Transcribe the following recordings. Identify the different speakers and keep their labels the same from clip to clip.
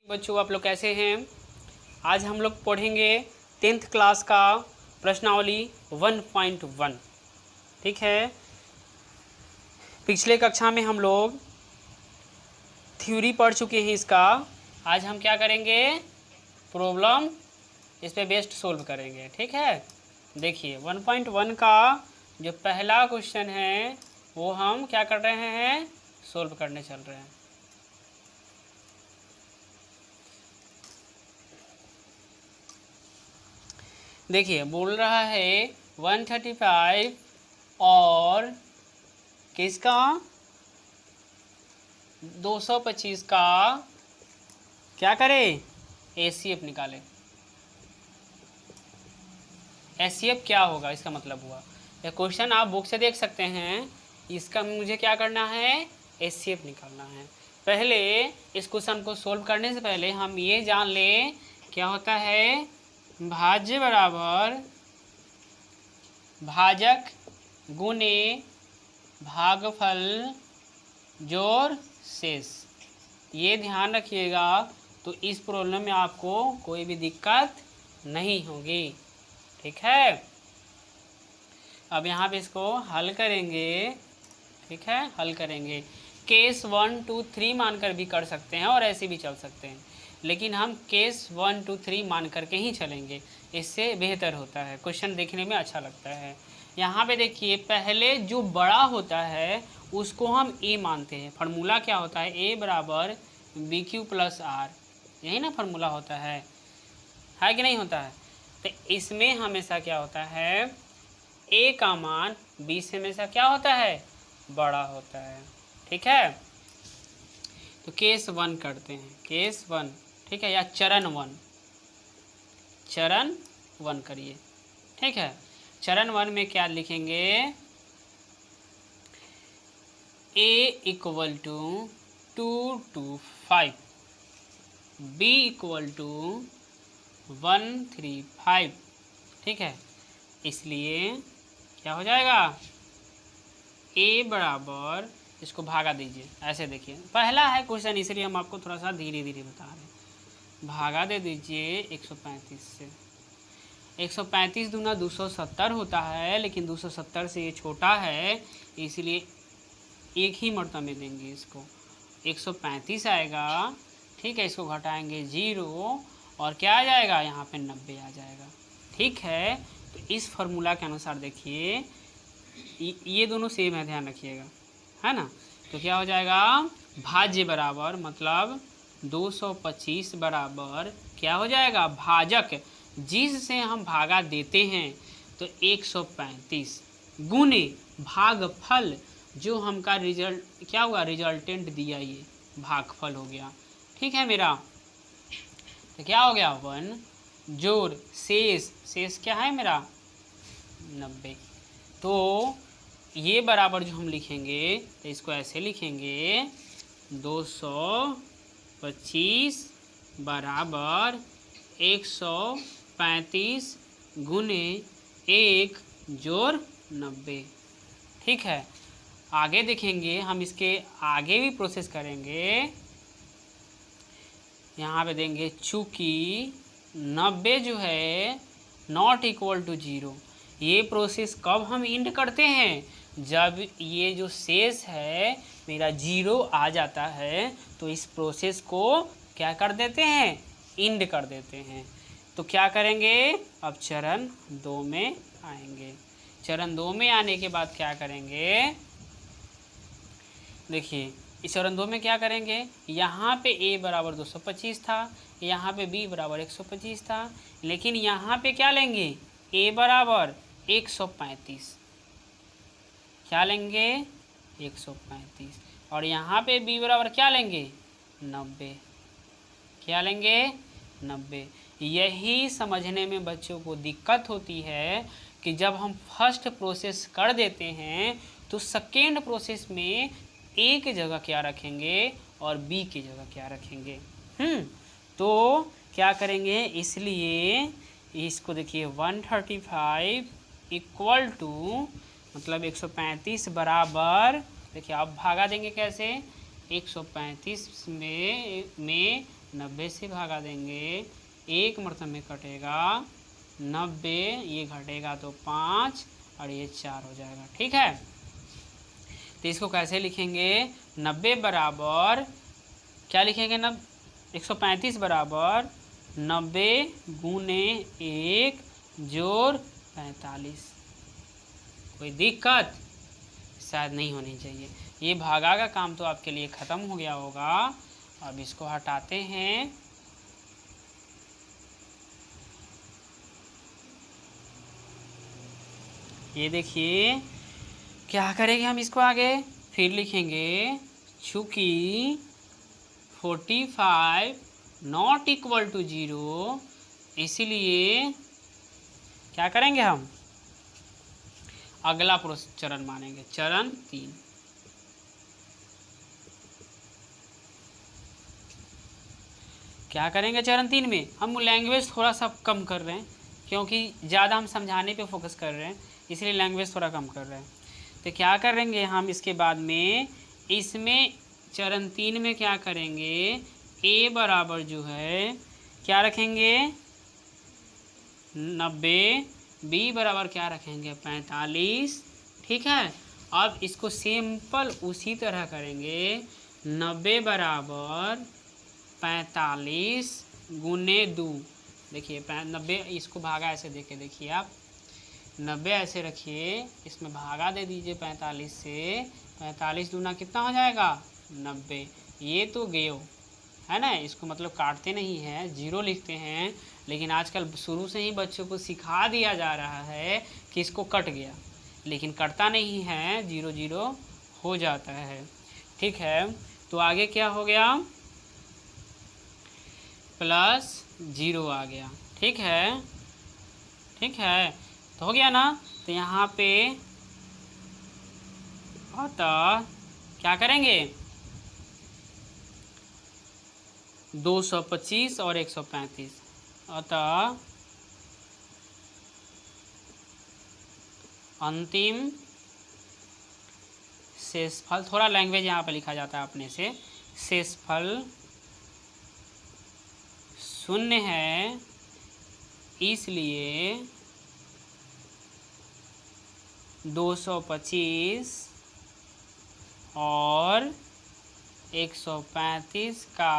Speaker 1: बच्चों आप लोग कैसे हैं। आज हम लोग पढ़ेंगे 10th क्लास का प्रश्नावली 1.1। ठीक है, पिछले कक्षा में हम लोग थ्योरी पढ़ चुके हैं इसका। आज हम क्या करेंगे, प्रॉब्लम इस पे बेस्ड सोल्व करेंगे। ठीक है, देखिए 1.1 का जो पहला क्वेश्चन है वो हम क्या कर रहे हैं, सोल्व करने चल रहे हैं। देखिए बोल रहा है 135 और किसका 225 का क्या करें, एचसीएफ निकाले। एचसीएफ क्या होगा, इसका मतलब हुआ यह क्वेश्चन आप बुक से देख सकते हैं। इसका मुझे क्या करना है, एचसीएफ निकालना है। पहले इस क्वेश्चन को सोल्व करने से पहले हम ये जान लें क्या होता है, भाज्य बराबर भाजक गुणे भागफल जोड़ शेष। ये ध्यान रखिएगा, तो इस प्रॉब्लम में आपको कोई भी दिक्कत नहीं होगी। ठीक है, अब यहाँ पे इसको हल करेंगे। ठीक है, हल करेंगे। केस 1 2 3 मानकर भी कर सकते हैं और ऐसे भी चल सकते हैं, लेकिन हम केस 1 2 3 मान करके ही चलेंगे, इससे बेहतर होता है, क्वेश्चन देखने में अच्छा लगता है। यहाँ पे देखिए पहले जो बड़ा होता है उसको हम ए मानते हैं। फार्मूला क्या होता है, ए बराबर बी क्यू प्लस आर, यही ना फार्मूला होता है कि नहीं होता है। तो इसमें हमेशा क्या होता है, ए का मान बी से हमेशा क्या होता है, बड़ा होता है। ठीक है, तो केस 1 करते हैं, केस 1। ठीक है, या चरण 1, चरण 1 करिए। ठीक है, चरण 1 में क्या लिखेंगे, a equal to 2 to 5, b equal to 135। ठीक है, इसलिए क्या हो जाएगा, a बराबर, इसको भागा दीजिए। ऐसे देखिए पहला है क्वेश्चन, इसलिए हम आपको थोड़ा सा धीरे धीरे बता रहे हैं। भागा दे दीजिए 135 से। 135 दूना 270 होता है, लेकिन 270 से ये छोटा है, इसलिए एक ही मर्तबा में देंगे इसको। 135 आएगा। ठीक है, इसको घटाएंगे 0 और क्या आ जाएगा, यहाँ पे 90 आ जाएगा। ठीक है, तो इस फार्मूला के अनुसार देखिए ये दोनों सेम है, ध्यान रखिएगा, है ना। तो क्या हो जाएगा, भाज्य बराबर मतलब 225 बराबर क्या हो जाएगा, भाजक जिससे हम भागा देते हैं तो 135 गुणे भागफल जो हमका रिजल्ट क्या हुआ, रिजल्टेंट दिया, ये भागफल हो गया। ठीक है मेरा, तो क्या हो गया 1 जोड़ शेष, शेष क्या है मेरा 90। तो ये बराबर जो हम लिखेंगे तो इसको ऐसे लिखेंगे 225 बराबर 135 गुणे 1 जोड़ 90। ठीक है, आगे देखेंगे हम, इसके आगे भी प्रोसेस करेंगे। यहाँ पे देंगे चूँकि 90 जो है नॉट इक्वल टू 0। ये प्रोसेस कब हम इंड करते हैं, जब ये जो शेष है मेरा 0 आ जाता है, तो इस प्रोसेस को क्या कर देते हैं, इंड कर देते हैं। तो क्या करेंगे, अब चरण 2 में आएंगे। चरण 2 में आने के बाद क्या करेंगे, देखिए इस चरण 2 में क्या करेंगे, यहाँ पे a बराबर 225 था, यहाँ पे b बराबर 125 था, लेकिन यहाँ पे क्या लेंगे, a बराबर 135, क्या लेंगे 135, और यहाँ पे b बराबर क्या लेंगे 90, क्या लेंगे 90। यही समझने में बच्चों को दिक्कत होती है कि जब हम फर्स्ट प्रोसेस कर देते हैं तो सेकेंड प्रोसेस में ए की जगह क्या रखेंगे और बी की जगह क्या रखेंगे। तो क्या करेंगे, इसलिए इसको देखिए 135 इक्वल टू मतलब 135 बराबर, देखिए आप भागा देंगे कैसे, 135 में 90 से भागा देंगे, 1 मतलब में कटेगा 90, ये घटेगा तो 5 और ये 4 हो जाएगा। ठीक है, तो इसको कैसे लिखेंगे? 90 बराबर क्या लिखेंगे? 135 बराबर 90 गुने 1 जोड़ 45। कोई दिक्कत शायद नहीं होनी चाहिए। ये भागा का काम तो आपके लिए ख़त्म हो गया होगा। अब इसको हटाते हैं। ये देखिए क्या करेंगे हम इसको आगे, फिर लिखेंगे चूँकि 45 नॉट इक्वल टू 0, इसलिए क्या करेंगे हम? अगला चरण मानेंगे, चरण 3। क्या करेंगे चरण 3 में? हम लैंग्वेज थोड़ा सा कम कर रहे हैं, क्योंकि ज़्यादा हम समझाने पे फोकस कर रहे हैं, इसलिए लैंग्वेज थोड़ा कम कर रहे हैं। तो क्या करेंगे हम इसके बाद में? इसमें चरण 3 में क्या करेंगे? a बराबर जो है क्या रखेंगे? 90, b बराबर क्या रखेंगे? 45। ठीक है, अब इसको सिंपल उसी तरह करेंगे। 90 बराबर 45 गुने 2। देखिए 90, इसको भागा ऐसे देके देखिए आप, 90 ऐसे रखिए, इसमें भागा दे दीजिए 45 से। 45 दूना कितना हो जाएगा? 90। ये तो गयो है ना, इसको मतलब काटते नहीं हैं, 0 लिखते हैं। लेकिन आजकल शुरू से ही बच्चों को सिखा दिया जा रहा है कि इसको कट गया, लेकिन कटता नहीं है, 0 0 हो जाता है। ठीक है, तो आगे क्या हो गया? +0 आ गया। ठीक है, ठीक है, तो हो गया ना। तो यहाँ पे अतः क्या करेंगे? 225 और 135, अतः अंतिम शेषफल, थोड़ा लैंग्वेज यहाँ पे लिखा जाता है अपने से, शेषफल 0 है, इसलिए 225 और 135 का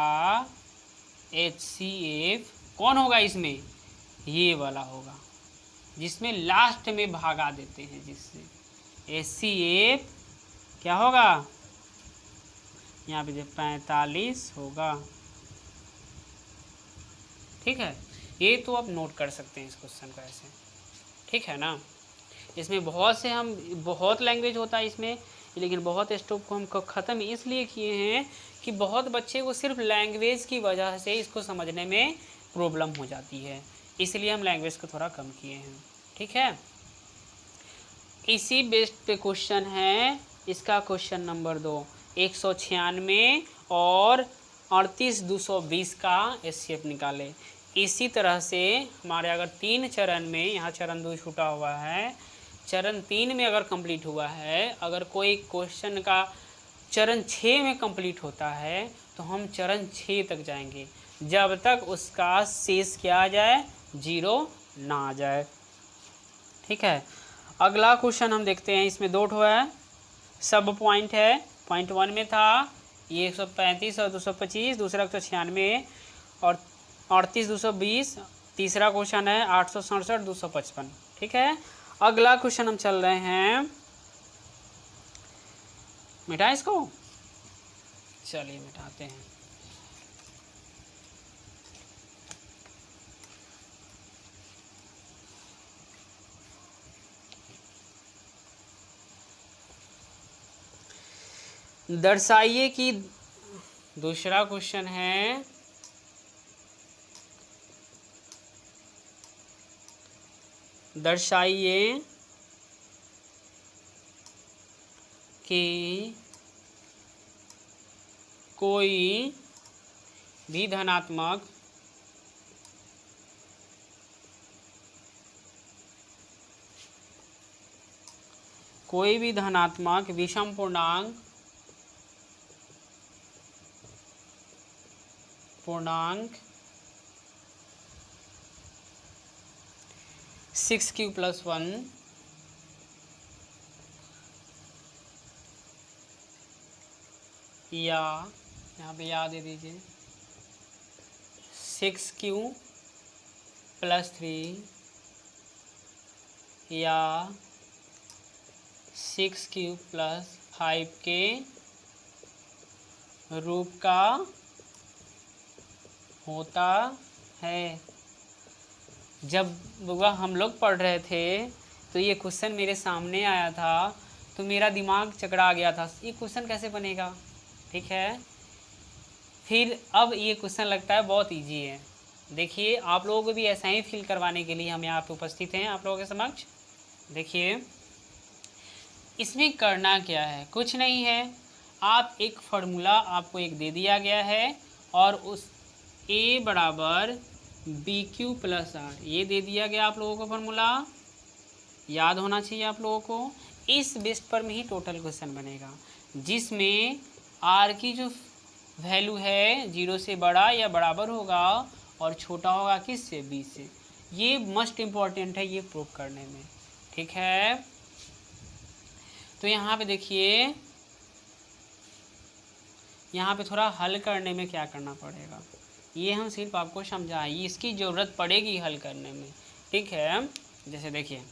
Speaker 1: HCF कौन होगा इसमें? ये वाला होगा, जिसमें लास्ट में भागा देते हैं, जिससे HCF क्या होगा? यहाँ पे 45 होगा। ठीक है, ये तो आप नोट कर सकते हैं इस क्वेश्चन को ऐसे। ठीक है ना, इसमें बहुत लैंग्वेज होता है इसमें, लेकिन बहुत स्टॉप को हम ख़त्म इसलिए किए हैं कि बहुत बच्चे को सिर्फ लैंग्वेज की वजह से इसको समझने में प्रॉब्लम हो जाती है, इसलिए हम लैंग्वेज को थोड़ा कम किए हैं। ठीक है, इसी बेस्ड पे क्वेश्चन है इसका क्वेश्चन नंबर 2, 196 और 38,220 का HCF निकाले। इसी तरह से हमारे अगर 3 चरण में, यहाँ चरण 2 छूटा हुआ है, चरण 3 में अगर कंप्लीट हुआ है, अगर कोई क्वेश्चन का चरण 6 में कंप्लीट होता है तो हम चरण 6 तक जाएंगे, जब तक उसका शेष क्या आ जाए? 0 ना आ जाए। ठीक है, अगला क्वेश्चन हम देखते हैं। इसमें 2 ठो है, सब पॉइंट है। पॉइंट 1 में था ये 135 और 225, दूसरा 196 और 38,220, तीसरा क्वेश्चन है 867 255। ठीक है, अगला क्वेश्चन हम चल रहे हैं, मिटा इसको, चलिए मिटाते हैं। दर्शाइए कि, दूसरा क्वेश्चन है, दर्शाइए कि कोई भी धनात्मक विषम पूर्णांक पूर्णांक 6 + 1 या यहाँ पे या दे दीजिए 6 + 3 या 6 + 5 के रूप का होता है। जब वह हम लोग पढ़ रहे थे तो ये क्वेश्चन मेरे सामने आया था तो मेरा दिमाग चकरा गया था, ये क्वेश्चन कैसे बनेगा। ठीक है, फिर अब ये क्वेश्चन लगता है बहुत इजी है। देखिए आप लोगों को भी ऐसा ही फील करवाने के लिए हम यहाँ पे उपस्थित हैं आप लोगों के समक्ष। देखिए इसमें करना क्या है, कुछ नहीं है, आप एक फार्मूला आपको एक दे दिया गया है और उस a बराबर BQ + R ये दे दिया गया आप लोगों को फार्मूला, याद होना चाहिए आप लोगों को। इस बेस पर में ही टोटल क्वेश्चन बनेगा जिसमें R की जो वैल्यू है 0 से बड़ा या बराबर होगा और छोटा होगा किससे, B से। ये मस्ट इम्पॉर्टेंट है ये प्रूव करने में। ठीक है, तो यहाँ पे देखिए यहाँ पे थोड़ा हल करने में क्या करना पड़ेगा ये हम सिर्फ आपको समझाएं, इसकी ज़रूरत पड़ेगी हल करने में। ठीक है, जैसे देखिए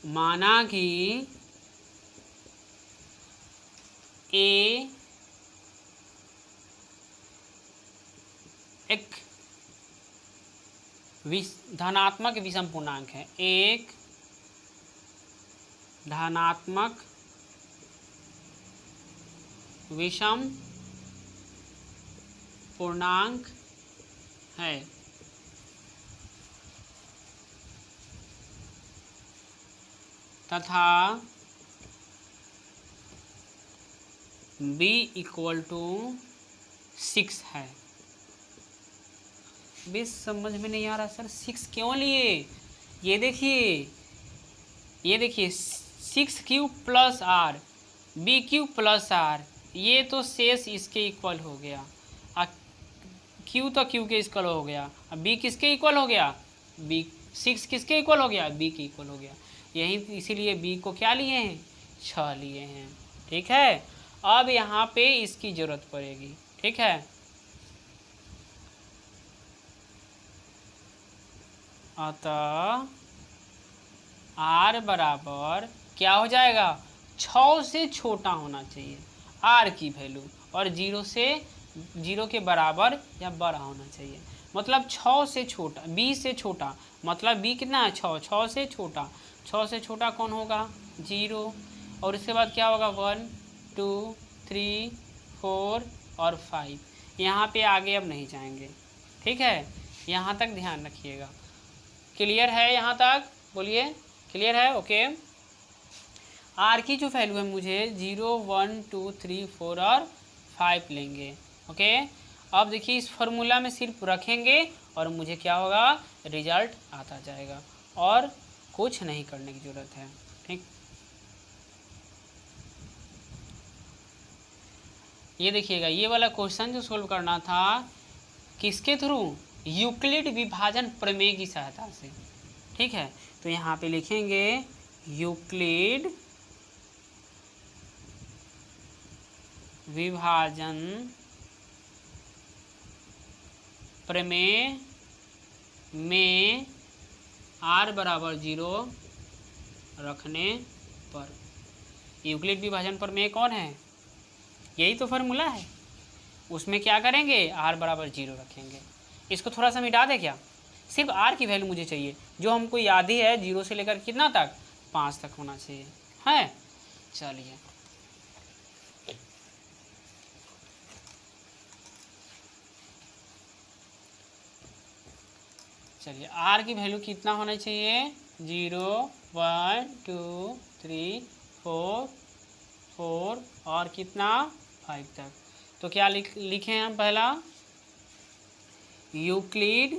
Speaker 1: माना कि A एक धनात्मक विषम पूर्णांक है, एक धनात्मक विषम पूर्णांक है तथा b = 6 है। बस समझ में नहीं आ रहा सर 6 क्यों लिए, ये देखिए 6Q + R BQ + R ये तो शेष इसके इक्वल हो गया, Q तो Q के इक्वल हो गया, अब B किसके इक्वल हो गया, B 6 किसके इक्वल हो गया, B के इक्वल हो गया। यही इसीलिए B को क्या लिए हैं, 6 लिए हैं। ठीक है, अब यहाँ पे इसकी ज़रूरत पड़ेगी। ठीक है, अतः R बराबर क्या हो जाएगा, 6 से छोटा होना चाहिए R की वैल्यू और 0 के बराबर या बड़ा होना चाहिए। मतलब 6 से छोटा, B से छोटा, मतलब B कितना है 6 से छोटा, 6 से छोटा कौन होगा 0 और इसके बाद क्या होगा 1 2 3 4 और 5। यहाँ पे आगे अब नहीं जाएंगे। ठीक है, यहाँ तक ध्यान रखिएगा। क्लियर है यहाँ तक, बोलिए क्लियर है। ओके, R की जो वैल्यू है मुझे 0 1 2 3 4 और 5 लेंगे। ओके, अब देखिए इस फार्मूला में सिर्फ रखेंगे और मुझे क्या होगा, रिजल्ट आता जाएगा और कुछ नहीं करने की ज़रूरत है। ठीक, ये देखिएगा ये वाला क्वेश्चन जो सोल्व करना था किसके थ्रू, यूक्लिड विभाजन प्रमेय की सहायता से। ठीक है, तो यहाँ पे लिखेंगे यूक्लिड विभाजन प्रमेय में R बराबर 0 रखने पर, यूक्लिड विभाजन प्रमेय कौन है, यही तो फार्मूला है। उसमें क्या करेंगे, R बराबर 0 रखेंगे। इसको थोड़ा सा मिटा दे क्या, सिर्फ R की वैल्यू मुझे चाहिए जो हमको याद ही है 0 से लेकर कितना तक 5 तक होना चाहिए है। चलिए R की वैल्यू कितना होना चाहिए 0 1 2 3 4 4 और कितना 5 तक। तो क्या लिखें हम, पहला यूक्लिड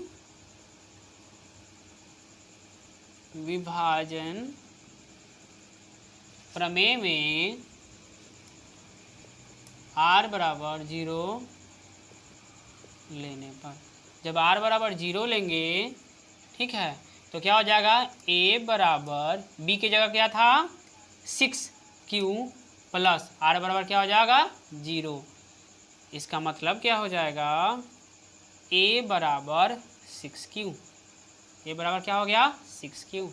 Speaker 1: विभाजन प्रमेय में R बराबर 0 लेने पर। जब r बराबर 0 लेंगे, ठीक है, तो क्या हो जाएगा, a बराबर b की जगह क्या था 6q प्लस r बराबर क्या हो जाएगा 0। इसका मतलब क्या हो जाएगा, a बराबर 6q, a बराबर क्या हो गया 6q।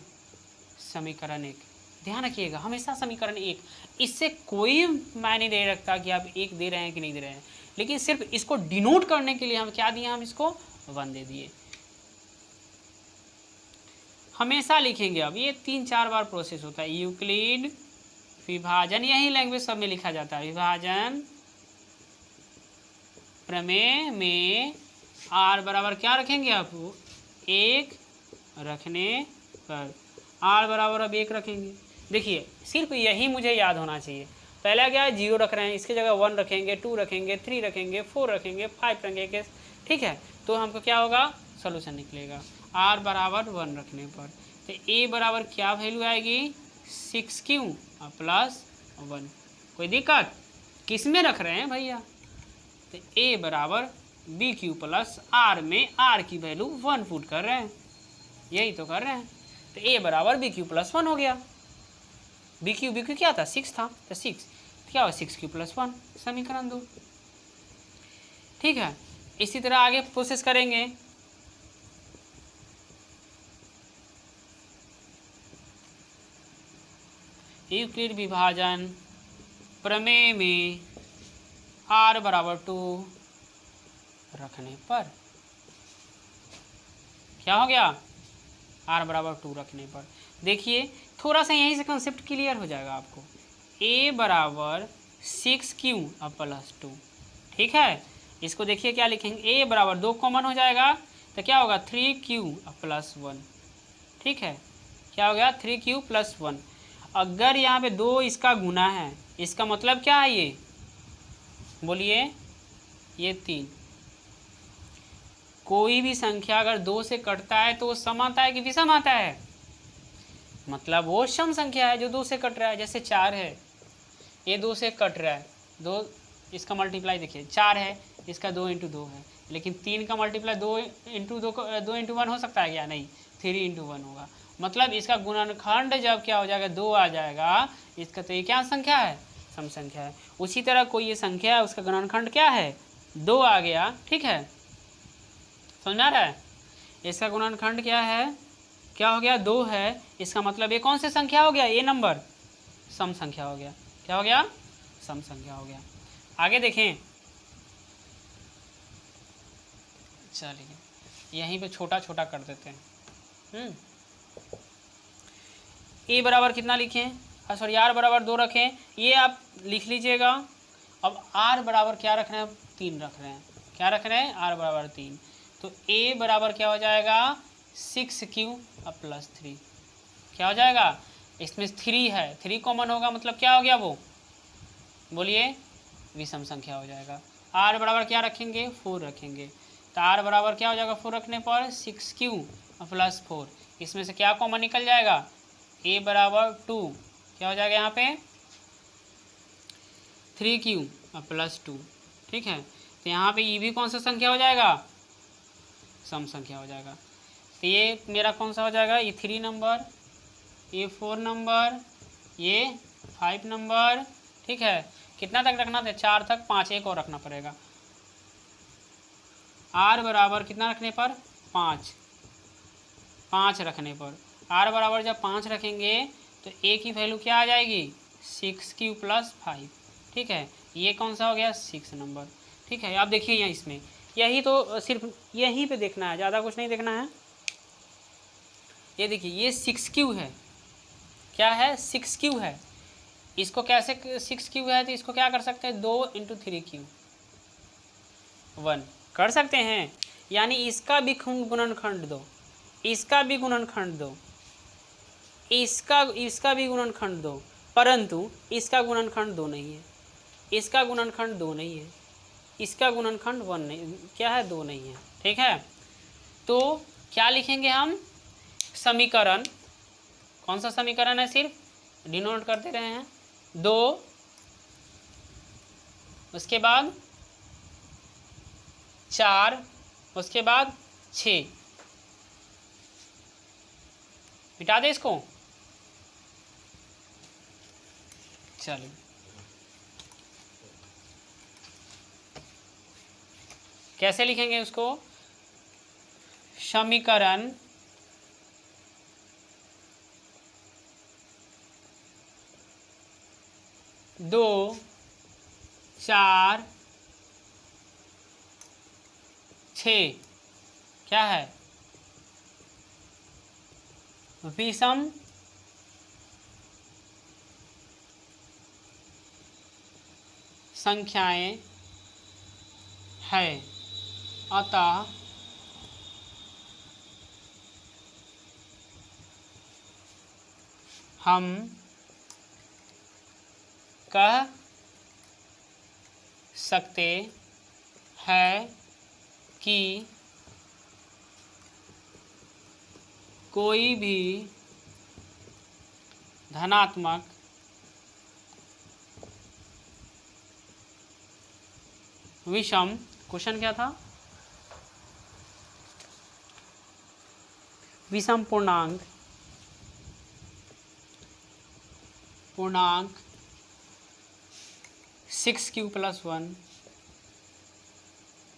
Speaker 1: समीकरण 1, ध्यान रखिएगा हमेशा समीकरण 1, इससे कोई मायने नहीं रखता कि आप 1 दे रहे हैं कि नहीं दे रहे हैं, लेकिन सिर्फ इसको डिनोट करने के लिए हम क्या दिए, हम इसको 1 दे दिए। हमेशा लिखेंगे, अब ये 3-4 बार प्रोसेस होता है। यूक्लिड विभाजन, यही लैंग्वेज सब में लिखा जाता है। विभाजन प्रमेय में r बराबर क्या रखेंगे आप, 1 रखने पर r बराबर अब 1 रखेंगे। देखिए सिर्फ यही मुझे याद होना चाहिए। पहला क्या है 0 रख रहे हैं, इसकी जगह 1 रखेंगे, 2 रखेंगे, 3 रखेंगे, 4 रखेंगे, 5 रखेंगे, ठीक है, तो हमको क्या होगा, सोल्यूशन निकलेगा r बराबर 1 रखने पर। तो a बराबर क्या वैल्यू आएगी 6q प्लस 1। कोई दिक्कत, किस में रख रहे हैं भैया, तो a बराबर bq प्लस r में r की वैल्यू 1 पुट कर रहे हैं, यही तो कर रहे हैं। तो a बराबर bq प्लस 1 हो गया। bq क्या था 6 था, तो 6 क्या हो 6q प्लस 1, समीकरण 2। ठीक है, इसी तरह आगे प्रोसेस करेंगे। यूक्लिड विभाजन प्रमेय में r बराबर 2 रखने पर क्या हो गया, r बराबर 2 रखने पर। देखिए थोड़ा सा यहीं से कंसेप्ट क्लियर हो जाएगा आपको। a बराबर 6q प्लस 2, ठीक है, इसको देखिए क्या लिखेंगे, a बराबर 2 कॉमन हो जाएगा तो क्या होगा 3q प्लस 1, ठीक है, क्या हो गया 3q प्लस 1। अगर यहाँ पे 2 इसका गुना है, इसका मतलब क्या है, ये बोलिए, ये 3। कोई भी संख्या अगर 2 से कटता है तो वो सम आता है कि विषम आता है, मतलब वो सम संख्या है जो 2 से कट रहा है। जैसे 4 है, ये 2 से कट रहा है, 2 इसका मल्टीप्लाई देखिए 4 है, इसका 2 × 2 है, लेकिन 3 का मल्टीप्लाई 2 × 1 हो सकता है क्या, नहीं, 3 × 1 होगा। मतलब इसका गुणनखंड जब क्या हो जाएगा 2 आ जाएगा, इसका तो ये क्या संख्या है, सम संख्या है। उसी तरह कोई ये संख्या है, उसका गुणनखंड क्या है 2 आ गया, ठीक है, समझ में आ रहा है। इसका गुणनखंड क्या है, क्या हो गया 2 है, इसका मतलब ये कौन सी संख्या हो गया, ये नंबर सम संख्या हो गया। क्या हो गया, सम संख्या हो गया। आगे देखें, चलिए यहीं पे छोटा छोटा कर देते हैं। ए बराबर कितना लिखें, सॉरी r बराबर 2 रखें, ये आप लिख लीजिएगा। अब r बराबर क्या रख रहे हैं, 3 रख रहे हैं, क्या रख रहे हैं, r बराबर 3। तो a बराबर क्या हो जाएगा 6q प्लस 3, क्या हो जाएगा, इसमें 3 है, 3 कॉमन होगा, मतलब क्या हो गया वो, बोलिए, विषम संख्या हो जाएगा। r बराबर क्या रखेंगे 4 रखेंगे, तो r बराबर क्या हो जाएगा 4 रखने पर 6q प्लस 4, इसमें से क्या कॉमन निकल जाएगा, a बराबर 2, क्या हो जाएगा यहाँ पे 3q प्लस 2, ठीक है, तो यहाँ पे ये भी कौन सा संख्या हो जाएगा, सम संख्या हो जाएगा। तो ये मेरा कौन सा हो जाएगा, ये 3 नंबर, ये 4 नंबर, ये 5 नंबर, ठीक है, कितना तक रखना था 4 तक, 5 एक और रखना पड़ेगा। r बराबर कितना रखने पर 5 रखने पर, r बराबर जब 5 रखेंगे तो a की वैल्यू क्या आ जाएगी 6q प्लस 5, ठीक है, ये कौन सा हो गया 6 नंबर, ठीक है। आप देखिए यहाँ इसमें यही तो सिर्फ यहीं पे देखना है, ज़्यादा कुछ नहीं देखना है। ये देखिए ये 6q है, क्या है 6q है, इसको कैसे 6q है, तो इसको क्या कर सकते हैं 2 × 3q 1 कर सकते हैं, यानी इसका भी गुणनखंड दो, इसका भी गुणनखंड दो, इसका भी गुणनखंड दो, परंतु इसका गुणनखंड 2 नहीं है, इसका गुणनखंड 2 नहीं है, इसका गुणनखंड 1 नहीं, क्या है 2 नहीं है, ठीक है। तो क्या लिखेंगे हम, समीकरण, कौन सा समीकरण है, सिर्फ डिनोट करते रहे हैं 2, उसके बाद 4 उसके बाद 6, मिटा दे इसको। चलिए कैसे लिखेंगे उसको, समीकरण दो, 4, 6 क्या है, विषम संख्याएं है, अतः हम कह सकते हैं कि कोई भी धनात्मक विषम, क्वेश्चन क्या था, विषम पूर्णांक 6q + 1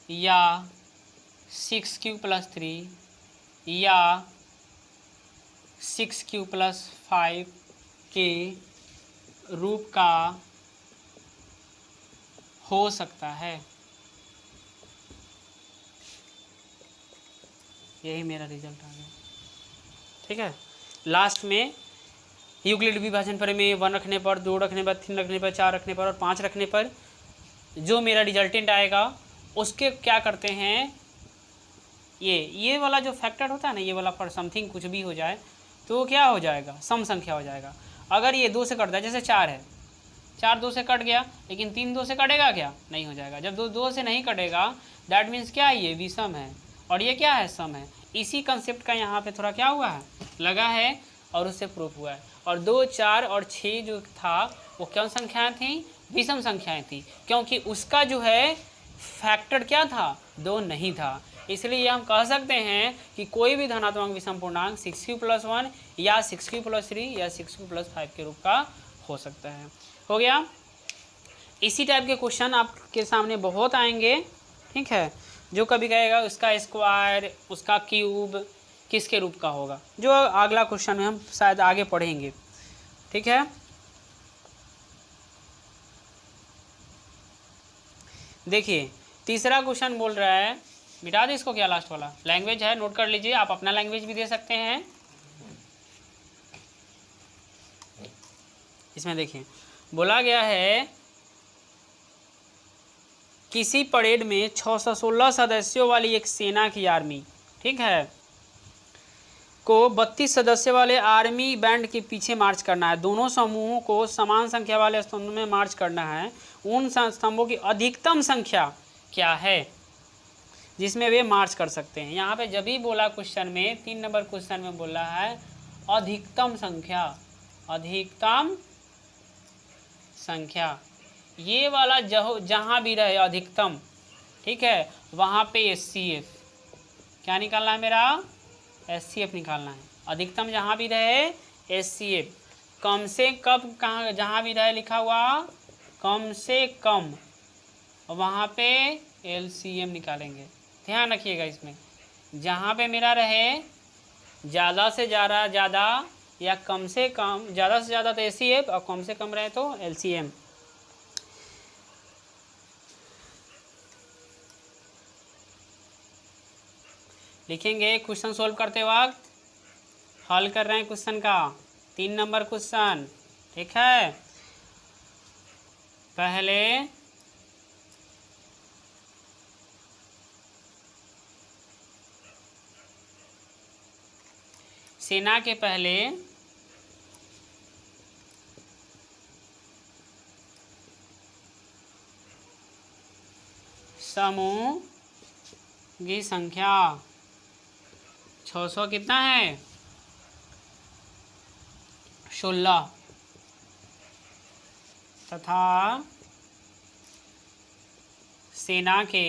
Speaker 1: या 6q + 3 या 6q + 5 के रूप का हो सकता है। यही मेरा रिजल्ट आ गया। ठीक है, लास्ट में यूक्लिड विभाजन पर में 1 रखने पर, 2 रखने पर, 3 रखने पर, 4 रखने पर और 5 रखने पर जो मेरा रिजल्टेंट आएगा उसके क्या करते हैं, ये वाला जो फैक्टर होता है ना, ये वाला फॉर समथिंग कुछ भी हो जाए तो क्या हो जाएगा, सम संख्या हो जाएगा। अगर ये 2 से कटता है, जैसे 4 है, 4 2 से कट गया, लेकिन 3 2 से कटेगा क्या, नहीं हो जाएगा। जब 2 से नहीं कटेगा दैट मीन्स क्या है, ये विषम है और ये क्या है, सम है। इसी कंसेप्ट का यहाँ पे थोड़ा क्या हुआ है, लगा है और उससे प्रूफ हुआ है। और 2, 4 और 6 जो था वो कौन संख्याएं थी, विषम संख्याएं थी, क्योंकि उसका जो है फैक्टर क्या था, 2 नहीं था। इसलिए हम कह सकते हैं कि कोई भी धनात्मक विषम पूर्णांक 6q + 1 या 6q + 3 या 6q + 5 के रूप का हो सकता है। हो गया। इसी टाइप के क्वेश्चन आपके सामने बहुत आएंगे। ठीक है, जो कभी कहेगा उसका स्क्वायर, उसका क्यूब किसके रूप का होगा, जो अगला क्वेश्चन में हम शायद आगे पढ़ेंगे। ठीक है, देखिए तीसरा क्वेश्चन बोल रहा है, मिटा दे इसको, क्या लास्ट वाला लैंग्वेज है, नोट कर लीजिए, आप अपना लैंग्वेज भी दे सकते हैं। इसमें देखिए बोला गया है किसी परेड में 616 सदस्यों वाली एक सेना की आर्मी, ठीक है, को 32 सदस्य वाले आर्मी बैंड के पीछे मार्च करना है। दोनों समूहों को समान संख्या वाले स्तंभों में मार्च करना है। उन स्तंभों की अधिकतम संख्या क्या है जिसमें वे मार्च कर सकते हैं। यहाँ पे जब भी बोला क्वेश्चन में, 3 नंबर क्वेश्चन में बोला है अधिकतम संख्या, अधिकतम संख्या, ये वाला जहाँ भी रहे अधिकतम, ठीक है, वहाँ पे SCF क्या निकालना है, मेरा SCF निकालना है। अधिकतम जहाँ भी रहे SCF, कम से कम कहाँ जहाँ भी रहे लिखा हुआ कम से कम, वहाँ पे LCM निकालेंगे। ध्यान रखिएगा इसमें, जहाँ पे मेरा रहे ज़्यादा से ज़्यादा या कम से कम, ज़्यादा से ज़्यादा तो SCF और कम से कम रहे तो LCM। लिखेंगे क्वेश्चन सोल्व करते वक्त, हल कर रहे हैं क्वेश्चन का 3 नंबर क्वेश्चन। ठीक है, पहले सेना के पहले समूह की संख्या 600 कितना है, 16 तथा सेना के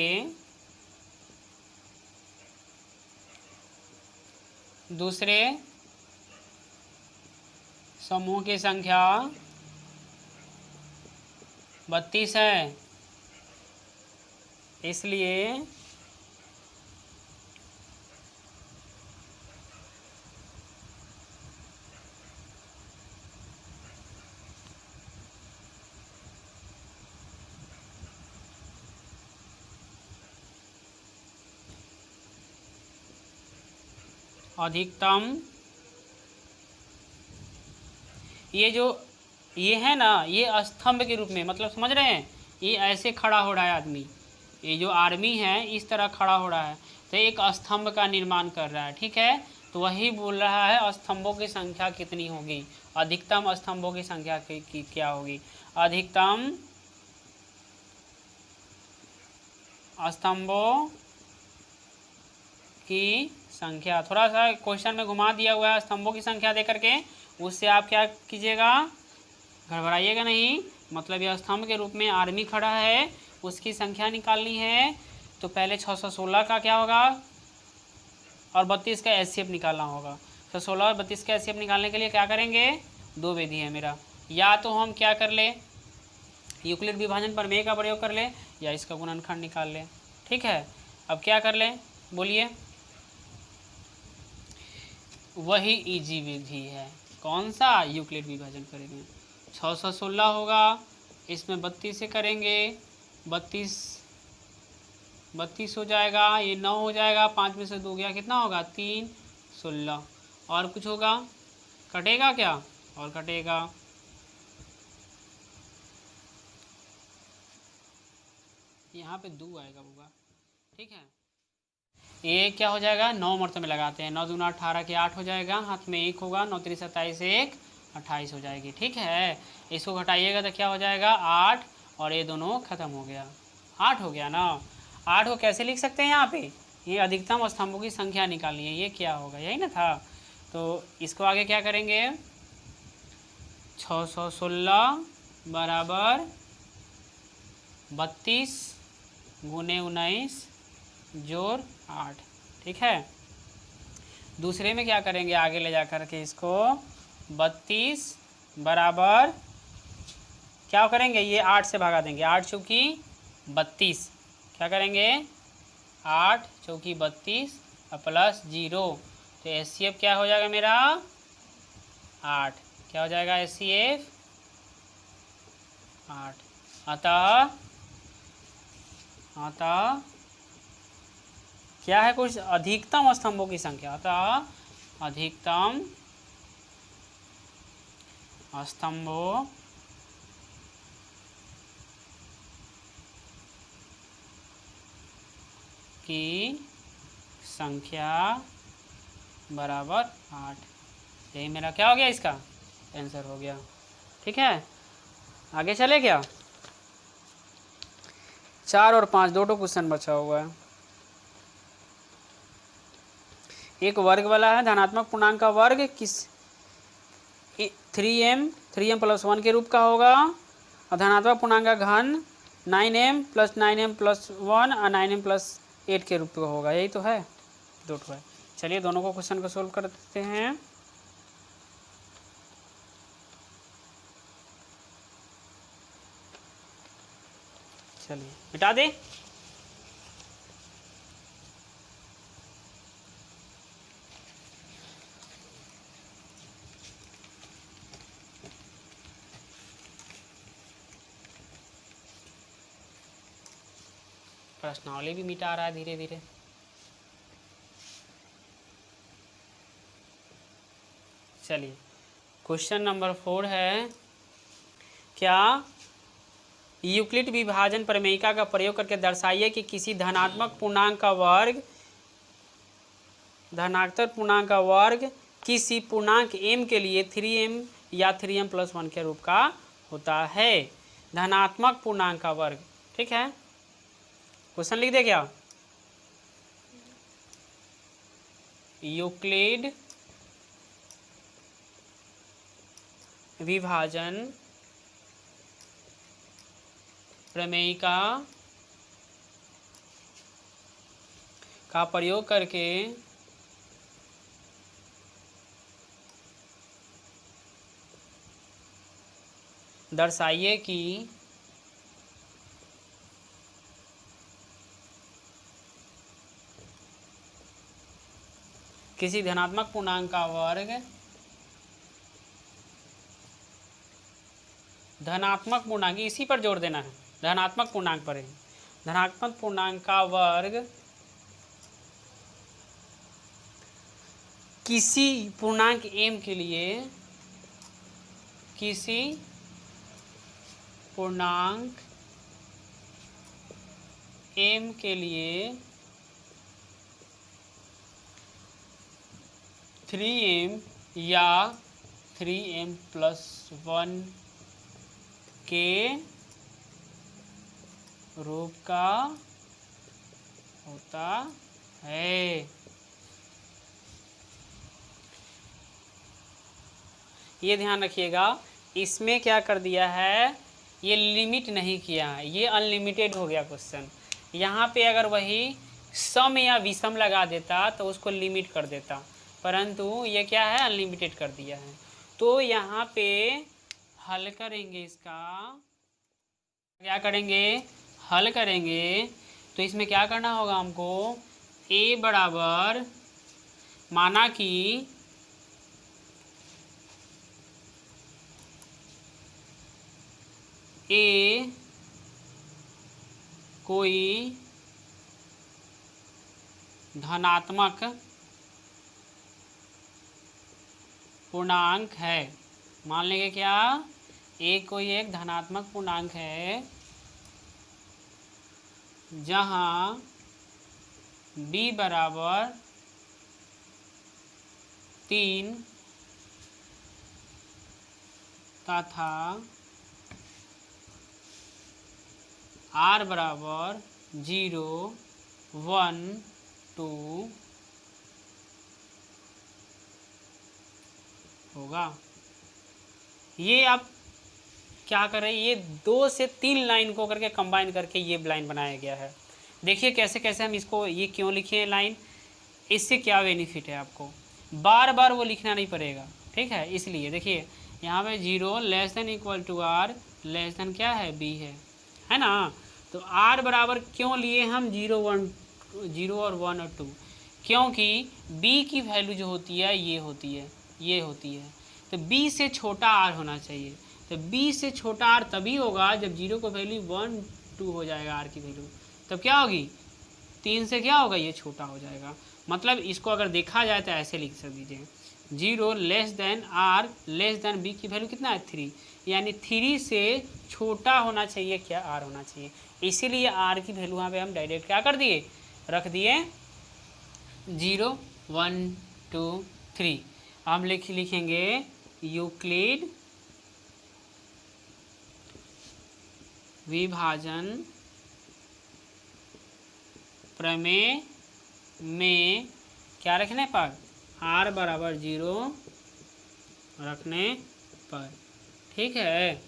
Speaker 1: दूसरे समूह की संख्या 32 है, इसलिए अधिकतम, ये है ना, ये स्तंभ के रूप में, मतलब समझ रहे हैं, ये ऐसे खड़ा हो रहा है आदमी, ये जो आर्मी है इस तरह खड़ा हो रहा है, तो एक स्तंभ का निर्माण कर रहा है, ठीक है। तो वही बोल रहा है स्तंभों की संख्या कितनी होगी, अधिकतम स्तंभों की संख्या की क्या होगी, अधिकतम स्तंभों की संख्या। थोड़ा सा क्वेश्चन में घुमा दिया हुआ है स्तंभों की संख्या दे करके, उससे आप क्या कीजिएगा, घबराइएगा नहीं। मतलब यह स्तंभ के रूप में आर्मी खड़ा है, उसकी संख्या निकालनी है, तो पहले 616 का क्या होगा और 32 का एचसीएफ निकालना होगा। तो 16 और 32 का एचसीएफ निकालने के लिए क्या करेंगे, दो विधि है मेरा, या तो हम क्या कर ले, यूक्लिड विभाजन प्रमेय का प्रयोग कर ले, या इसका गुणनखंड निकाल ले, ठीक है। अब क्या कर ले, बोलिए, वही इजी विधि है, कौन सा, यूक्लिड विभाजन करेंगे, 616 होगा, इसमें 32 से करेंगे, 32 हो जाएगा, ये 9 हो जाएगा, 5 में से 2 गया, कितना होगा 3, 16, और कुछ होगा, कटेगा क्या, और कटेगा, यहाँ पे 2 आएगा होगा, ठीक है। ये क्या हो जाएगा, 9 मरतबे में लगाते हैं, 9 दूना 18 के 8 हो जाएगा, हाथ में 1 होगा, 9 3 27 1 28 हो जाएगी, ठीक है। इसको घटाइएगा तो क्या हो जाएगा 8, और ये दोनों खत्म हो गया, 8 हो गया ना। 8 को कैसे लिख सकते हैं, यहाँ पे ये अधिकतम स्तंभों की संख्या निकालनी है, ये क्या होगा, यही ना था। तो इसको आगे क्या करेंगे, 616 बराबर 32 गुने 19 जोड़ 8, ठीक है। दूसरे में क्या करेंगे, आगे ले जा कर के इसको 32 बराबर क्या करेंगे, ये 8 से भगा देंगे, 8 चौकी 32, क्या करेंगे 8 चौकी 32 और प्लस 0, तो एचसीएफ क्या हो जाएगा मेरा 8, क्या हो जाएगा एचसीएफ 8। अतः क्या है, कुछ अधिकतम स्तंभों की संख्या, अतः अधिकतम स्तंभों की संख्या बराबर 8, यही मेरा क्या हो गया, इसका आंसर हो गया, ठीक है। आगे चले क्या, 4 और 5 दो क्वेश्चन बचा हुआ है। एक वर्ग वाला है, धनात्मक पूर्णांक का वर्ग किस 3m प्लस 1 के रूप का होगा, और धनात्मक पूर्णांक का घन 9m प्लस 9m प्लस 1 और 9m प्लस 8 के रूप का होगा, यही तो है, दो है। चलिए दोनों को क्वेश्चन को सोल्व कर देते हैं। चलिए मिटा दे, प्रश्नावली भी मिटा रहा है धीरे धीरे। चलिए क्वेश्चन नंबर 4 है, क्या यूक्लिड विभाजन प्रमेयिका का प्रयोग करके दर्शाइए कि किसी धनात्मक पूर्णांक का वर्ग किसी पूर्णांक m के लिए 3m या 3m प्लस 1 के रूप का होता है, धनात्मक पूर्णांक का वर्ग, ठीक है। क्वेश्चन लिख दे क्या, यूक्लिड विभाजन प्रमेयिका का प्रयोग करके दर्शाइए कि किसी धनात्मक पूर्णांक का वर्ग धनात्मक पूर्णांक, इसी पर जोर देना है, धनात्मक पूर्णांक पर है, धनात्मक पूर्णांक का वर्ग किसी पूर्णांक m के लिए, किसी पूर्णांक m के लिए 3m या 3m+1 के रूप का होता है। ये ध्यान रखिएगा, इसमें क्या कर दिया है, ये लिमिट नहीं किया है, ये अनलिमिटेड हो गया क्वेश्चन। यहाँ पे अगर वही सम या विषम लगा देता तो उसको लिमिट कर देता, परंतु ये क्या है, अनलिमिटेड कर दिया है। तो यहाँ पे हल करेंगे, इसका क्या करेंगे, हल करेंगे तो इसमें क्या करना होगा हमको, a बराबर, माना कि a कोई धनात्मक पूर्णांक है, मान लेंगे क्या, a कोई एक धनात्मक पूर्णांक है जहाँ b बराबर 3 तथा r बराबर 0, 1, 2 होगा। ये आप क्या कर रहे हैं, ये 2 से 3 लाइन को करके कंबाइन करके ये लाइन बनाया गया है। देखिए कैसे कैसे हम इसको, ये क्यों लिखे हैं लाइन, इससे क्या बेनिफिट है आपको, बार बार वो लिखना नहीं पड़ेगा, ठीक है। इसलिए देखिए यहाँ पे 0 less than equal to r less than क्या है, b है ना। तो r बराबर क्यों लिए हम 0 और 1 और 2, क्योंकि b की वैल्यू जो होती है ये होती है, ये होती है, तो b से छोटा r होना चाहिए। तो b से छोटा r तभी होगा जब 0 को वैल्यू 1, 2 हो जाएगा r की वैल्यू, तब क्या होगी, 3 से क्या होगा, ये छोटा हो जाएगा। मतलब इसको अगर देखा जाए तो ऐसे लिख सकते दीजिए, 0 less then r less than b की वैल्यू कितना है, 3, यानी 3 से छोटा होना चाहिए क्या, r होना चाहिए। इसीलिए r की वैल्यू यहाँ पे हम डायरेक्ट क्या कर दिए, रख दिए 0, 1, 2, 3। हम लिखेंगे यूक्लिड विभाजन प्रमेय में क्या रखने पर, r बराबर 0 रखने पर, ठीक है।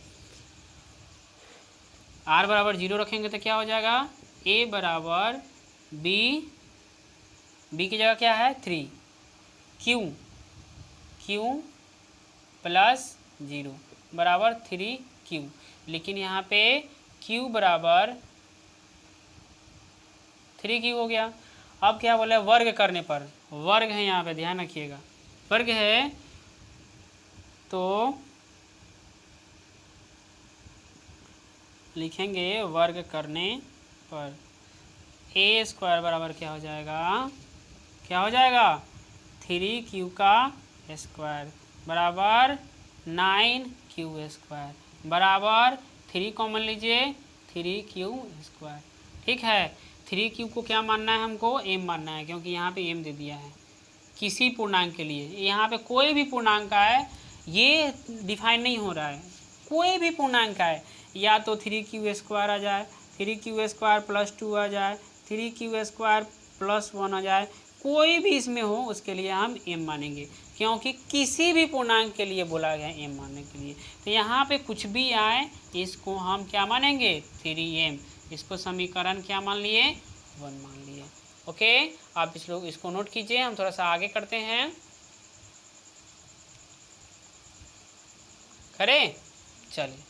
Speaker 1: r बराबर 0 रखेंगे तो क्या हो जाएगा, a बराबर b की जगह क्या है 3, q प्लस 0 बराबर 3q, लेकिन यहाँ पे q बराबर 3q हो गया। अब क्या बोले, वर्ग करने पर, वर्ग है यहाँ पे ध्यान रखिएगा, वर्ग है तो लिखेंगे वर्ग करने पर a² बराबर क्या हो जाएगा, क्या हो जाएगा, 3q का स्क्वायर बराबर 9q² बराबर 3 कॉमन लीजिए, 3q², ठीक है। 3q को क्या मानना है हमको, m मानना है, क्योंकि यहाँ पे m दे दिया है किसी पूर्णांक के लिए। यहाँ पे कोई भी पूर्णांक का है, ये डिफाइन नहीं हो रहा है, कोई भी पूर्णांक का है, या तो 3q² आ जाए, 3q² प्लस 2 आ जाए, 3q² प्लस 1 आ जाए, कोई भी इसमें हो उसके लिए हम m मानेंगे, क्योंकि किसी भी पूर्णांक के लिए बोला गया m मानने के लिए। तो यहाँ पे कुछ भी आए इसको हम क्या मानेंगे, 3m, इसको समीकरण क्या मान लिए, 1 मान लिए। ओके, आप इस लोग इसको नोट कीजिए, हम थोड़ा सा आगे करते हैं, करें, चलिए।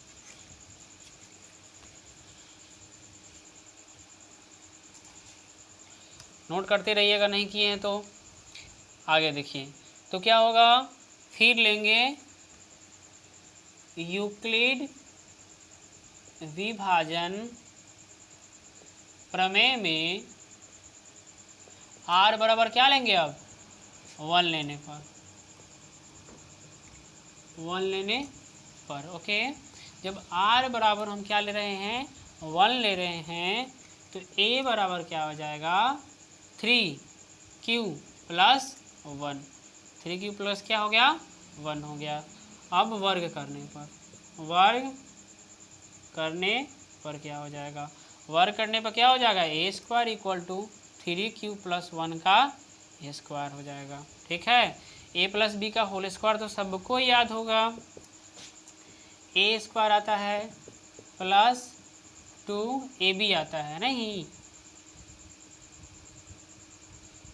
Speaker 1: नोट करते रहिएगा नहीं किए हैं तो। आगे देखिए तो क्या होगा, फिर लेंगे यूक्लिड विभाजन प्रमेय में r बराबर क्या लेंगे, अब 1 लेने पर, 1 लेने पर। ओके, जब r बराबर हम क्या ले रहे हैं, 1 ले रहे हैं, तो a बराबर क्या हो जाएगा, 3q प्लस 1। 3q प्लस क्या हो गया, 1 हो गया। अब वर्ग करने पर, वर्ग करने पर क्या हो जाएगा, वर्ग करने पर क्या हो जाएगा, a square equal to 3q plus 1 का स्क्वायर हो जाएगा। ठीक है, a प्लस बी का होल स्क्वायर तो सबको याद होगा, ए स्क्वायर आता है प्लस 2ab आता है, नहीं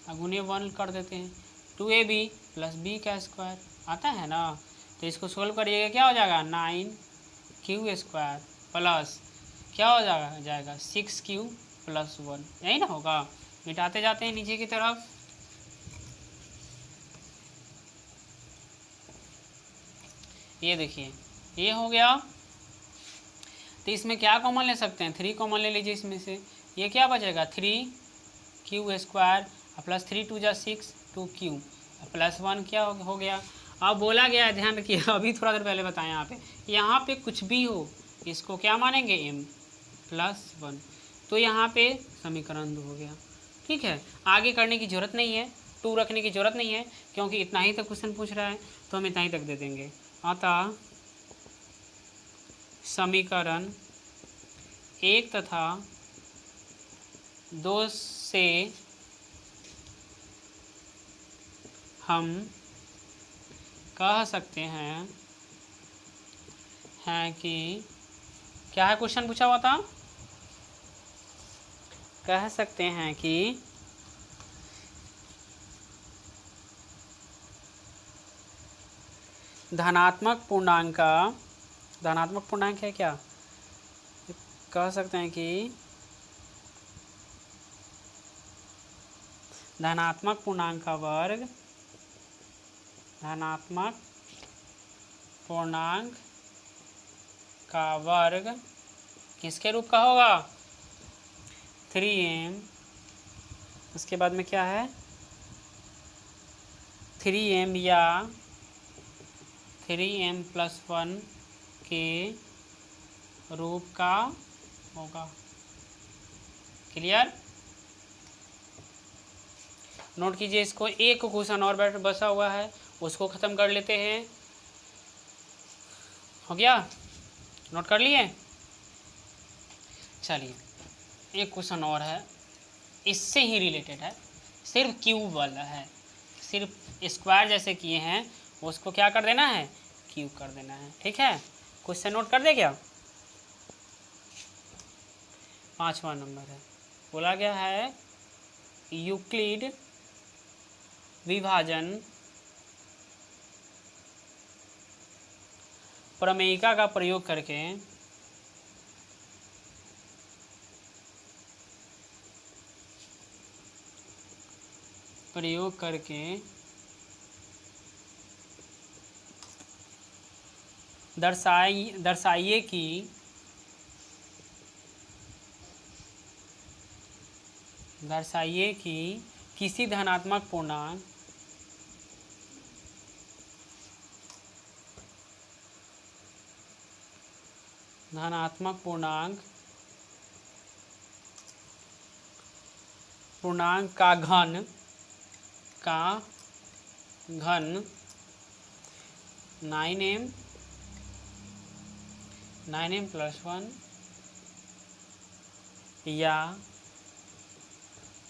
Speaker 1: अगुने 1 कर देते हैं, 2ab प्लस बी का स्क्वायर आता है ना। तो इसको सोल्व करिएगा, क्या हो जाएगा, 9q स्क्वायर प्लस क्या हो जाएगा 6q प्लस 1, यही ना होगा। मिटाते जाते हैं नीचे की तरफ, ये देखिए ये हो गया। तो इसमें क्या कॉमन ले सकते हैं, 3 कॉमन ले लीजिए इसमें से, ये क्या बचेगा 3q स्क्वायर प्लस 3 2 जा 6 2q प्लस 1 क्या हो गया। अब बोला गया है, ध्यान रखिए, अभी थोड़ा देर पहले बताया, यहाँ पे कुछ भी हो इसको क्या मानेंगे, m प्लस 1, तो यहाँ पे समीकरण 2 हो गया। ठीक है, आगे करने की जरूरत नहीं है, 2 रखने की जरूरत नहीं है, क्योंकि इतना ही तक क्वेश्चन पूछ रहा है तो हम इतना ही तक दे देंगे। अतः समीकरण 1 तथा 2 से हम कह सकते हैं कि क्या है, क्वेश्चन पूछा हुआ था, कह सकते हैं कि धनात्मक पूर्णांक का, धनात्मक पूर्णांक है क्या, कह सकते हैं कि धनात्मक पूर्णांक का वर्ग, धनात्मक पूर्णांक का वर्ग किसके रूप का होगा, 3m, उसके बाद में क्या है 3m या 3m प्लस 1 के रूप का होगा। क्लियर, नोट कीजिए इसको, एक क्वेश्चन और बचा हुआ है, उसको ख़त्म कर लेते हैं। हो गया, नोट कर लिए। चलिए एक क्वेश्चन और है, इससे ही रिलेटेड है, सिर्फ क्यूब वाला है, सिर्फ स्क्वायर जैसे किए हैं उसको क्या कर देना है, क्यूब कर देना है। ठीक है, क्वेश्चन नोट कर दे क्या, 5वां नंबर है, बोला गया है यूक्लिड विभाजन प्रमेयिका का प्रयोग करके दर्शाइए कि किसी धनात्मक पूर्णांक का घन 9m प्लस 1 या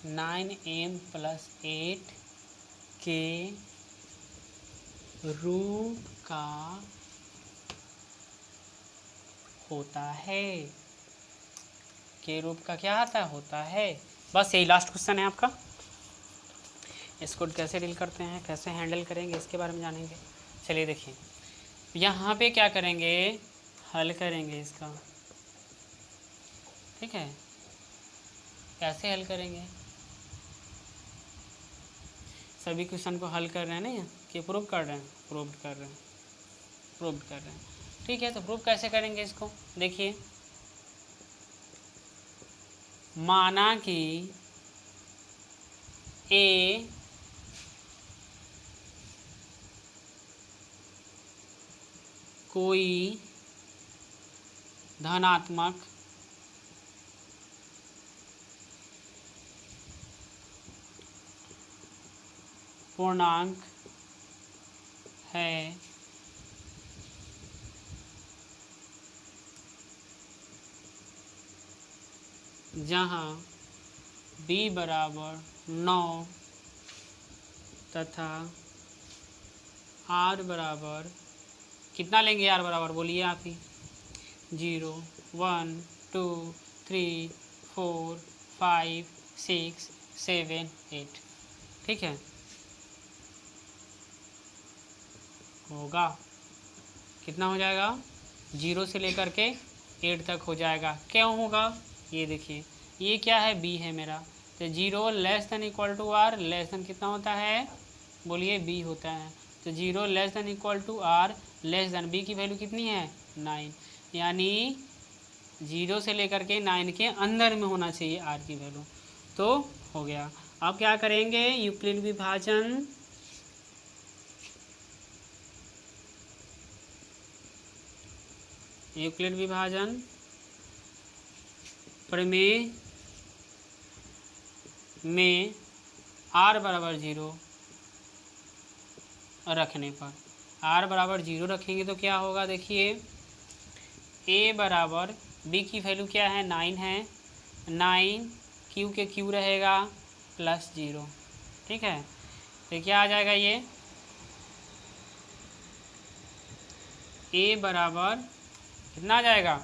Speaker 1: 9m प्लस 8 के रूप का होता है, के रूप का क्या होता है। बस यही लास्ट क्वेश्चन है आपका, इसको कैसे डील करते हैं, कैसे हैंडल करेंगे, इसके बारे में जानेंगे। चलिए देखिए, यहाँ पे क्या करेंगे, हल करेंगे इसका। ठीक है, कैसे हल करेंगे, सभी क्वेश्चन को हल कर रहे हैं नहीं कि प्रूव कर रहे हैं, प्रूव कर रहे हैं, प्रूव कर रहे हैं। ठीक है, तो प्रूव कैसे करेंगे इसको, देखिए माना कि ए कोई धनात्मक पूर्णांक है जहाँ b बराबर 9 तथा r बराबर कितना लेंगे, r बराबर बोलिए आप ही, 0 1 2 3 4 5 6 7 8। ठीक है, होगा कितना हो जाएगा, 0 से लेकर के 8 तक हो जाएगा। क्यों होगा, ये देखिए ये क्या है, b है मेरा, तो 0 less than equal to r less than कितना होता है, बोलिए b होता है। तो 0 less than equal to r less than b की वैल्यू कितनी है 9, यानी 0 से लेकर के 9 के अंदर में होना चाहिए r की वैल्यू, तो हो गया। अब क्या करेंगे, यूक्लिड विभाजन यूक्लिड विभाजन प्रमेय में r बराबर 0 रखने पर, r बराबर 0 रखेंगे तो क्या होगा, देखिए a बराबर b की वैल्यू क्या है 9 है, 9 q के q रहेगा प्लस 0। ठीक है, तो क्या आ जाएगा, ये a बराबर कितना आ जाएगा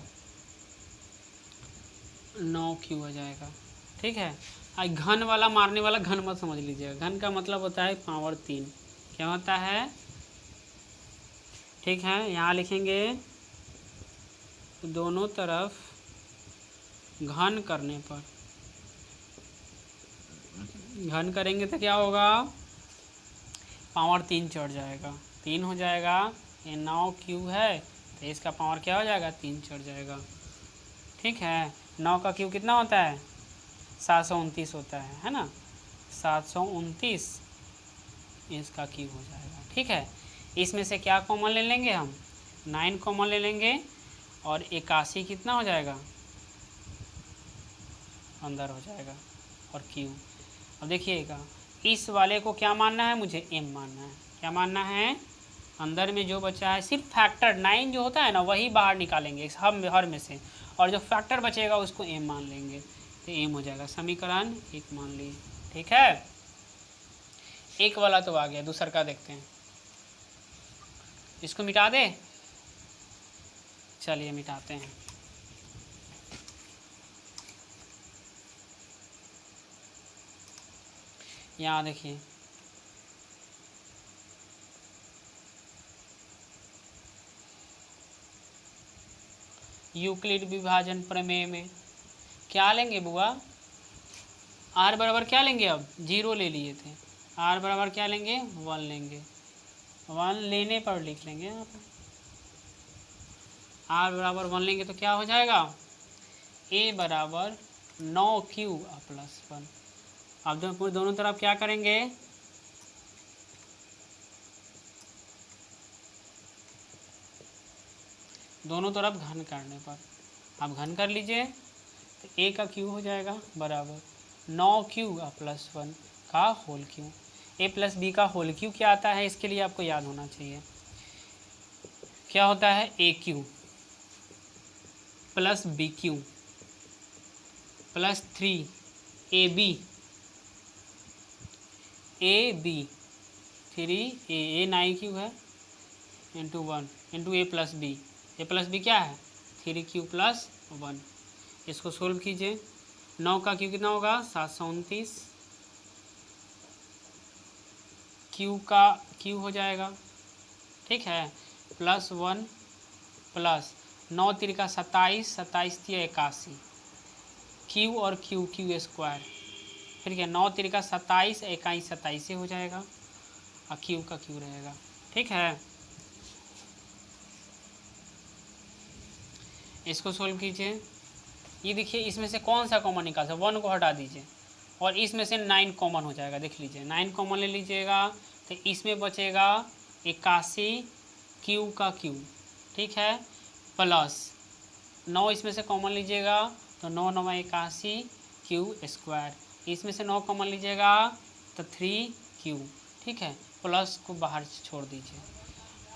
Speaker 1: 9q आ जाएगा। ठीक है, घन वाला मारने वाला घन मत समझ लीजिएगा, घन का मतलब होता है पावर 3, क्या होता है। ठीक है, यहाँ लिखेंगे दोनों तरफ घन करने पर, घन करेंगे तो क्या होगा, पावर 3 चढ़ जाएगा, 3 हो जाएगा, ये 9q है तो इसका पावर क्या हो जाएगा 3 चढ़ जाएगा। ठीक है, 9 का q कितना होता है 729 होता है ना, 729 इसका q हो जाएगा। ठीक है, इसमें से क्या कॉमन ले लेंगे हम, 9 कॉमन ले लेंगे और 81 कितना हो जाएगा अंदर हो जाएगा और q। अब देखिएगा इस वाले को क्या मानना है, मुझे m मानना है, क्या मानना है, अंदर में जो बचा है सिर्फ फैक्टर 9 जो होता है ना वही बाहर निकालेंगे हर में से, और जो फैक्टर बचेगा उसको m मान लेंगे, तो m हो जाएगा, समीकरण 1 मान लिए। ठीक है, एक वाला तो आ गया, दूसरा का देखते हैं, इसको मिटा दे, चलिए मिटाते हैं। यहाँ देखिए यूक्लिड विभाजन प्रमेय में क्या लेंगे बुआ, r बराबर क्या लेंगे, अब 0 ले लिए थे, r बराबर क्या लेंगे 1 लेंगे, 1 लेने पर लिख लेंगे यहाँ पर, r बराबर 1 लेंगे तो क्या हो जाएगा, a बराबर 9q प्लस 1। अब दोनों तरफ क्या करेंगे, दोनों तरफ घन करने पर, आप घन कर लीजिए तो a का q हो जाएगा बराबर 9q प्लस 1 का whole q। a plus b का होल q क्या आता है, इसके लिए आपको याद होना चाहिए, क्या होता है aq plus bq plus 3ab 3a 9q है into 1 into a plus b क्या है 3q प्लस 1। इसको सोल्व कीजिए, 9 का q कितना होगा 729, q का q हो जाएगा। ठीक है, प्लस 1 प्लस 9 तिरिका 27, 27 तिया 81, q और q स्क्वायर फिर क्या 9 तिरिका 27, 21 27 से हो जाएगा और क्यू का क्यू रहेगा। ठीक है, इसको सोल्व कीजिए। ये देखिए इसमें से कौन सा कॉमन निकाल सकते, 1 को हटा दीजिए और इसमें से 9 कॉमन हो जाएगा। देख लीजिए 9 कॉमन ले लीजिएगा तो इसमें बचेगा 81 क्यू का क्यू। ठीक है, प्लस 9 इसमें से कॉमन लीजिएगा तो 9 9 81 क्यू स्क्वायर, इसमें से 9 कॉमन लीजिएगा तो 3 क्यू। ठीक है, प्लस को बाहर छोड़ दीजिए।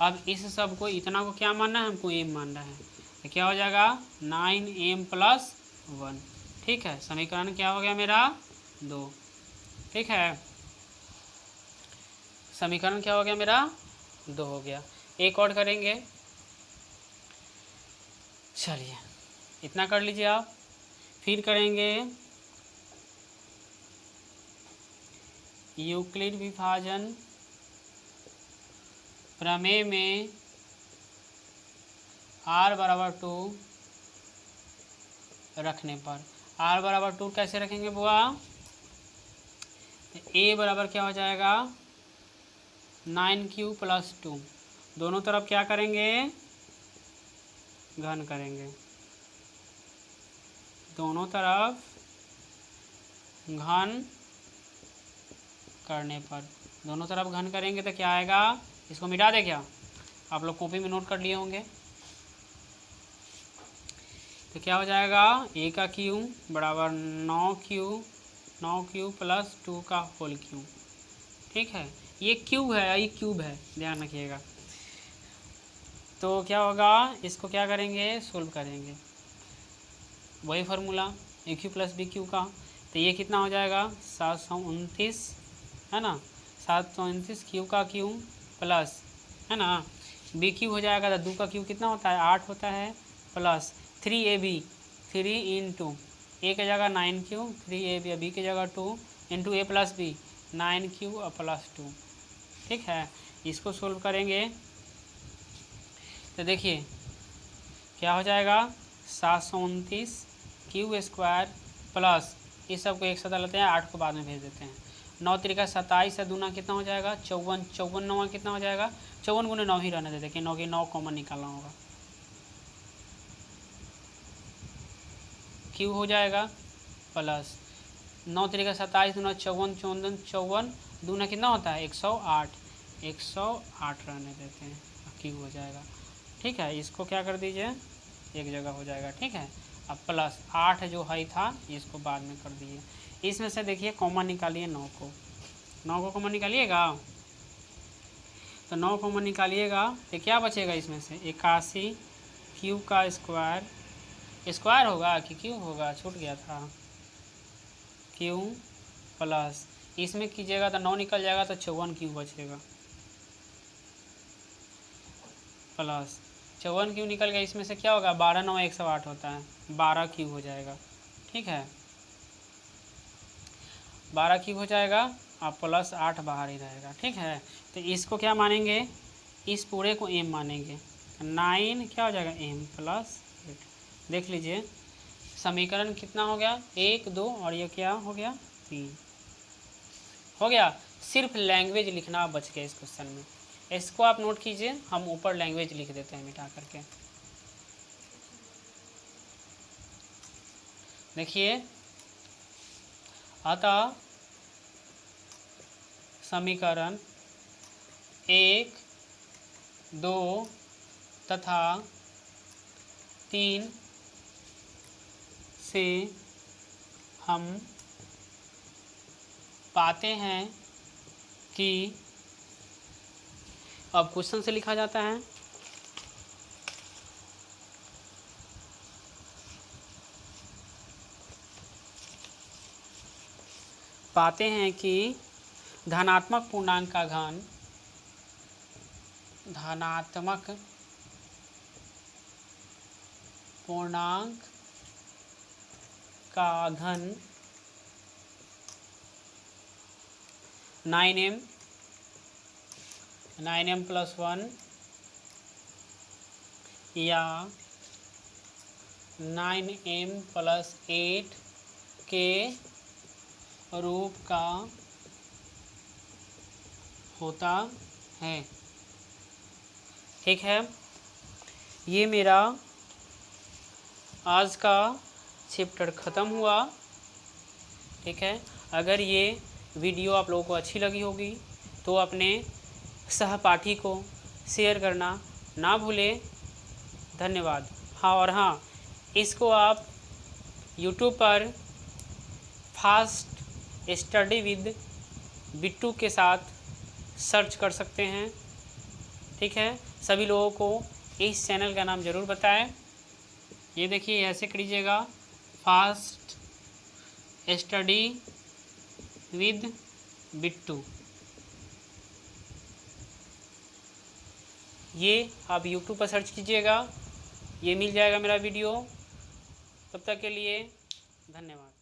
Speaker 1: अब इस सब को इतना को क्या मानना है, हमको एम मानना है, तो क्या हो जाएगा 9m + 1। ठीक है, समीकरण क्या हो गया मेरा 2। ठीक है, समीकरण क्या हो गया मेरा 2 हो गया। एक और करेंगे, चलिए इतना कर लीजिए आप। फिर करेंगे यूक्लिड विभाजन प्रमेय में r बराबर 2 रखने पर। r बराबर 2 कैसे रखेंगे बुआ, a बराबर क्या हो जाएगा 9q + 2, दोनों तरफ क्या करेंगे घन करेंगे, दोनों तरफ घन करने पर, दोनों तरफ घन करेंगे तो क्या आएगा, इसको मिटा दे क्या, आप लोग कॉपी में नोट कर लिए होंगे। तो क्या हो जाएगा a का क्यू बराबर 9q + 2 का होल क्यू। ठीक है, ये क्यूब है, ये क्यूब है, ध्यान रखिएगा। तो क्या होगा, इसको क्या करेंगे सोल्व करेंगे, वही फार्मूला AQ + BQ का। तो ये कितना हो जाएगा 729 है ना, 729 क्यू का क्यू प्लस है ना, BQ हो जाएगा तो 2 का क्यू कितना होता है 8 होता है, प्लस 3AB 3 × A की जगह 9q, 3AB B की जगह 2 × A + B 9q + 2। ठीक है, इसको सोल्व करेंगे तो देखिए क्या हो जाएगा 729 क्यू स्क्वायर प्लस इस सब को एक साथ लेते हैं, 8 को बाद में भेज देते हैं, 9 तिरिका 27 है, दूना कितना हो जाएगा 54, 54 9 कितना हो जाएगा 54 × 9 ही रहने देते, 9 की 9 कॉमन निकालना होगा, क्यू हो जाएगा प्लस 9 तिरिका 27 दूना 54, 54 54 दूना कितना होता है 108, 108 रहने देते हैं, क्यू हो जाएगा। ठीक है, इसको क्या कर दीजिए एक जगह हो जाएगा। ठीक है, अब प्लस 8 जो है था इसको बाद में कर दिए, इसमें से देखिए कॉमन निकालिए 9 को कॉमन निकालिएगा, तो 9 कॉमन निकालिएगा तो क्या बचेगा इसमें से 81 क्यू का स्क्वायर, स्क्वायर होगा कि क्यूब होगा, छूट गया था, क्यू प्लस इसमें कीजिएगा तो 9 निकल जाएगा तो 54 क्यू बचेगा, प्लस 54 क्यू निकल गया, इसमें से क्या होगा 12 9 108 होता है, 12 क्यू हो जाएगा। ठीक है, 12 क्यू हो जाएगा और प्लस 8 बाहर ही रहेगा। ठीक है, तो इसको क्या मानेंगे, इस पूरे को m मानेंगे, 9 क्या हो जाएगा m + 8। देख लीजिए समीकरण कितना हो गया 1 2 और ये क्या हो गया 3 हो गया। सिर्फ लैंग्वेज लिखना बच गया इस क्वेश्चन में, इसको आप नोट कीजिए, हम ऊपर लैंग्वेज लिख देते हैं मिटा करके। देखिए अतः समीकरण 1 2 तथा 3 से हम पाते हैं कि, अब क्वेश्चन से लिखा जाता है, पाते हैं कि धनात्मक पूर्णांक का घन, धनात्मक पूर्णांक का घन 9m + 1 या 9m + 8 के रूप का होता है। ठीक है, ये मेरा आज का चैप्टर ख़त्म हुआ। ठीक है, अगर ये वीडियो आप लोगों को अच्छी लगी होगी तो अपने सहपाठी को शेयर करना ना भूलें। धन्यवाद। हाँ, और हाँ, इसको आप YouTube पर फास्ट स्टडी विद बिट्टू के साथ सर्च कर सकते हैं। ठीक है, सभी लोगों को इस चैनल का नाम ज़रूर बताएं। ये देखिए, ऐसे करिएगा, फास्ट स्टडी विद बिट्टू। ये आप YouTube पर सर्च कीजिएगा, ये मिल जाएगा मेरा वीडियो। तब तक के लिए धन्यवाद।